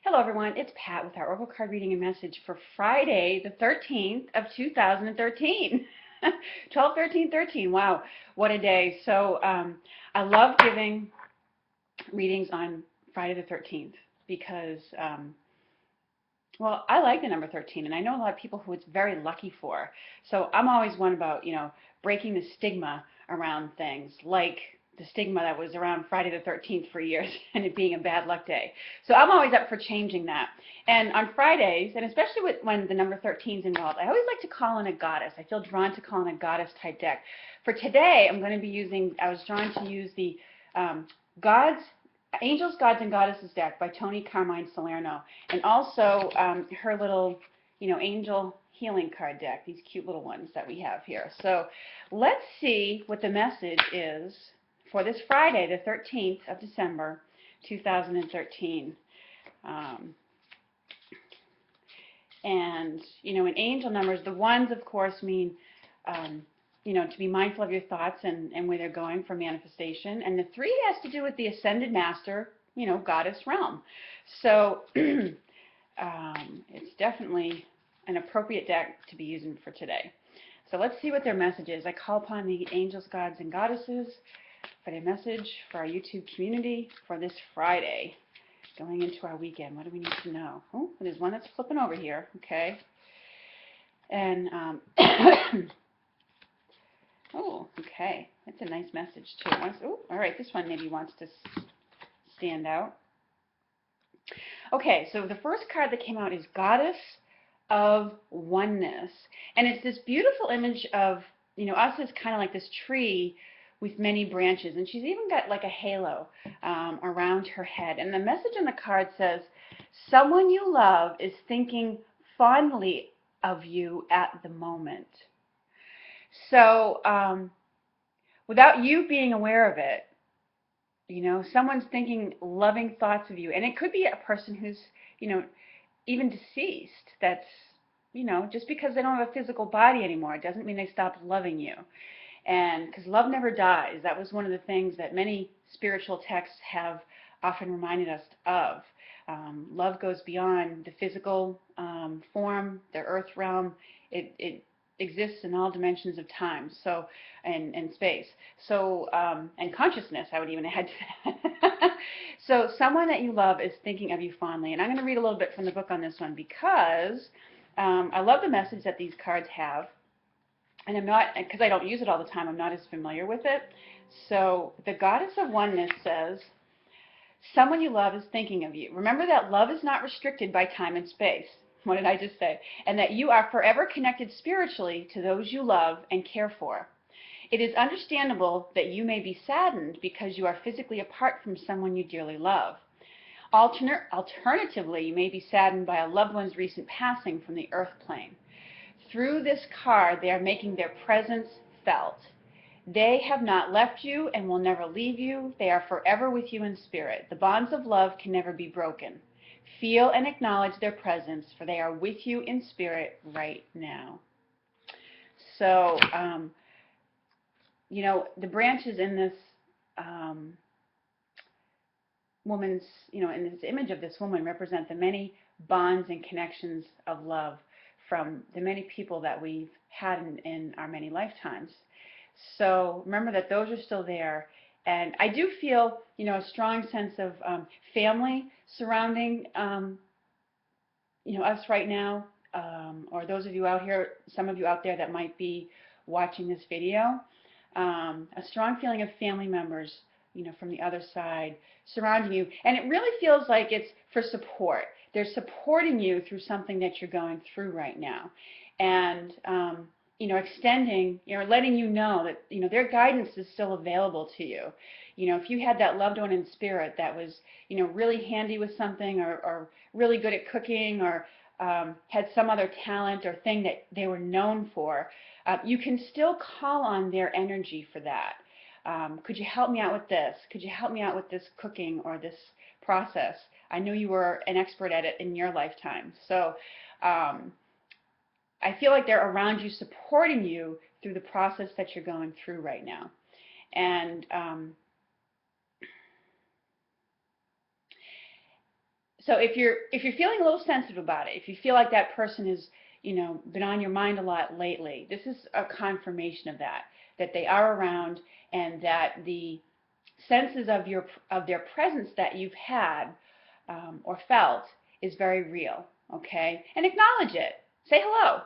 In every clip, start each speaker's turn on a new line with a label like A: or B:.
A: Hello everyone, it's Pat with our Oracle card reading and message for Friday the 13th of 2013. 12, 13, 13. Wow, what a day. I love giving readings on Friday the 13th because, well, I like the number 13 and I know a lot of people who it's very lucky for. So I'm always one about, breaking the stigma around things like the stigma that was around Friday the 13th for years and it being a bad luck day. So I'm always up for changing that. And on Fridays, and especially when the number 13 is involved, I always like to call in a goddess. I feel drawn to call in a goddess type deck. For today, I'm going to be using, I was drawn to use the Gods, Angels, Gods, and Goddesses deck by Toni Carmine Salerno. And also her little, angel healing card deck, these cute little ones that we have here. So let's see what the message is for this Friday, the 13th of December, 2013. In angel numbers, the ones, of course, mean, to be mindful of your thoughts and where they're going for manifestation. And the 3 has to do with the ascended master, goddess realm. So it's definitely an appropriate deck to be using for today. So let's see what their message is. I call upon the angels, gods, and goddesses for their message for our YouTube community for this Friday, going into our weekend. What do we need to know? Oh, there's one that's flipping over here. Okay. And, oh, okay. That's a nice message, too. Oh, all right. This one maybe wants to stand out. Okay, so the first card that came out is Goddess of Oneness. And it's this beautiful image of, us as kind of like this tree with many branches. And she's even got like a halo around her head. And the message on the card says, someone you love is thinking fondly of you at the moment. So without you being aware of it, someone's thinking loving thoughts of you. And it could be a person who's, even deceased. That's, just because they don't have a physical body anymore, it doesn't mean they stopped loving you. And because love never dies, that was one of the things that many spiritual texts have often reminded us of. Love goes beyond the physical form, the earth realm. It exists in all dimensions of time, so and space. So and consciousness, I would even add to that. So someone that you love is thinking of you fondly. And I'm going to read a little bit from the book on this one because I love the message that these cards have. And I'm not, because I don't use it all the time, I'm not as familiar with it. So the Goddess of Oneness says, someone you love is thinking of you. Remember that love is not restricted by time and space. What did I just say? And that you are forever connected spiritually to those you love and care for. It is understandable that you may be saddened because you are physically apart from someone you dearly love. Alternatively, you may be saddened by a loved one's recent passing from the earth plane. Through this card, they are making their presence felt. They have not left you and will never leave you. They are forever with you in spirit. The bonds of love can never be broken. Feel and acknowledge their presence, for they are with you in spirit right now. So, the branches in this woman's, in this image of this woman represent the many bonds and connections of love from the many people that we've had in our many lifetimes. So remember that those are still there. And I do feel, a strong sense of family surrounding, us right now, or those of you out here, some of you out there that might be watching this video. A strong feeling of family members, from the other side surrounding you. And it really feels like it's for support. They're supporting you through something that you're going through right now. And, extending, letting you know that, their guidance is still available to you. If you had that loved one in spirit that was, really handy with something or really good at cooking or had some other talent or thing that they were known for, you can still call on their energy for that. Could you help me out with this? Could you help me out with this cooking or this process? I know you were an expert at it in your lifetime. So I feel like they're around you, supporting you through the process that you're going through right now. And So if you're feeling a little sensitive about it, if you feel like that person has, been on your mind a lot lately, this is a confirmation of that they are around, and that the senses of their presence that you've had or felt is very real. Okay, and acknowledge it. Say hello.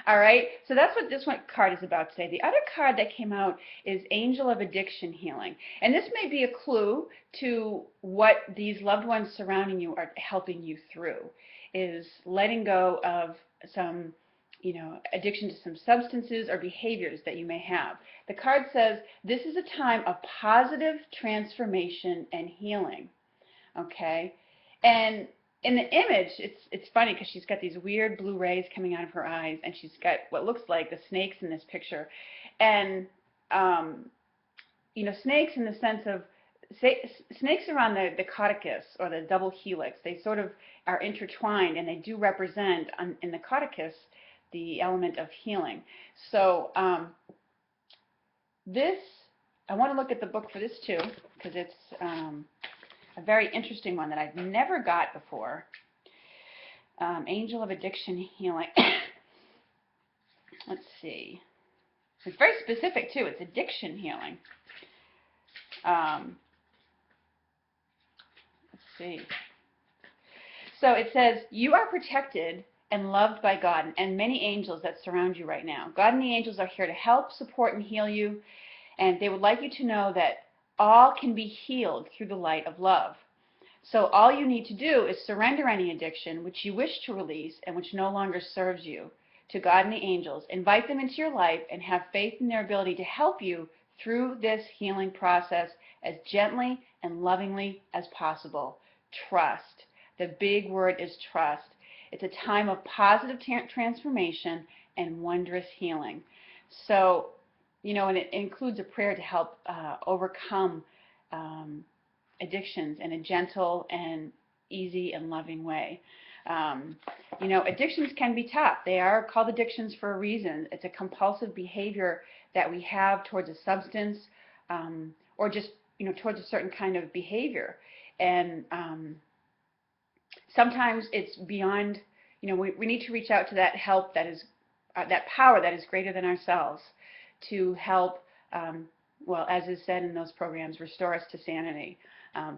A: All right. So that's what this one card is about today. The other card that came out is Angel of Addiction Healing, and this may be a clue to what these loved ones surrounding you are helping you through. Is letting go of some, addiction to some substances or behaviors that you may have. The card says this is a time of positive transformation and healing. Okay, and in the image, it's funny because she's got these weird blue rays coming out of her eyes, and she's got what looks like the snakes in this picture, and snakes in the sense of snakes are on the caudicus or the double helix. They sort of are intertwined, and they do represent in the caudicus the element of healing. So this, I want to look at the book for this too, because it's a very interesting one that I've never got before. Angel of Addiction Healing. Let's see. It's very specific too. It's addiction healing. Let's see. So it says, you are protected and loved by God and many angels that surround you right now. God and the angels are here to help, support, and heal you, and they would like you to know that all can be healed through the light of love. So all you need to do is surrender any addiction which you wish to release and which no longer serves you to God and the angels. Invite them into your life and have faith in their ability to help you through this healing process as gently and lovingly as possible. Trust. The big word is trust. It's a time of positive transformation and wondrous healing. So, and it includes a prayer to help overcome addictions in a gentle and easy and loving way. Addictions can be tough. They are called addictions for a reason. It's a compulsive behavior that we have towards a substance, or just, towards a certain kind of behavior. And sometimes it's beyond, we need to reach out to that help that is, that power that is greater than ourselves to help, as is said in those programs, restore us to sanity.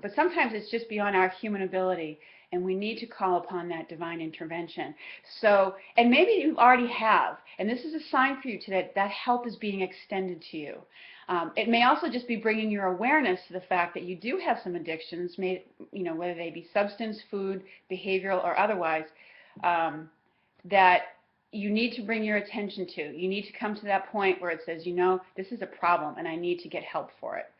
A: But sometimes it's just beyond our human ability, and we need to call upon that divine intervention. So, and maybe you already have, and this is a sign for you today that help is being extended to you. It may also just be bringing your awareness to the fact that you do have some addictions, whether they be substance, food, behavioral, or otherwise, that you need to bring your attention to. You need to come to that point where it says, this is a problem and I need to get help for it.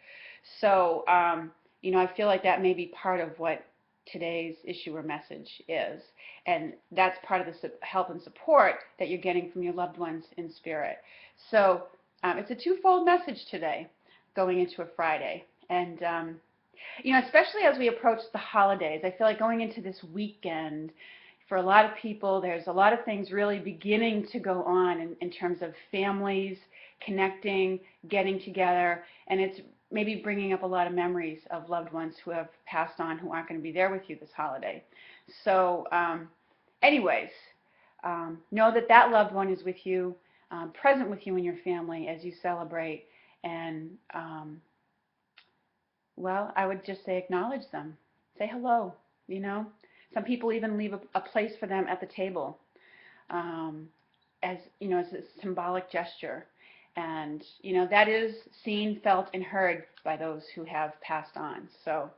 A: So, I feel like that may be part of what today's issue or message is. And that's part of the help and support that you're getting from your loved ones in spirit. So it's a twofold message today going into a Friday. And, especially as we approach the holidays, I feel like going into this weekend, for a lot of people, there's a lot of things really beginning to go on in terms of families connecting, getting together, and it's maybe bringing up a lot of memories of loved ones who have passed on, who aren't going to be there with you this holiday. So anyways, know that that loved one is with you, present with you and your family as you celebrate, and I would just say acknowledge them. Say hello, Some people even leave a place for them at the table, as a symbolic gesture. And, that is seen, felt, and heard by those who have passed on. So,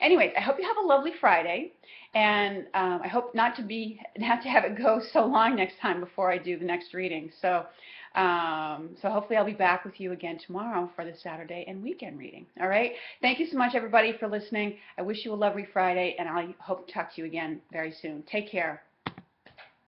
A: anyways, I hope you have a lovely Friday, and I hope not to have it go so long next time before I do the next reading. So, hopefully I'll be back with you again tomorrow for the Saturday and weekend reading. All right? Thank you so much, everybody, for listening. I wish you a lovely Friday, and I hope to talk to you again very soon. Take care.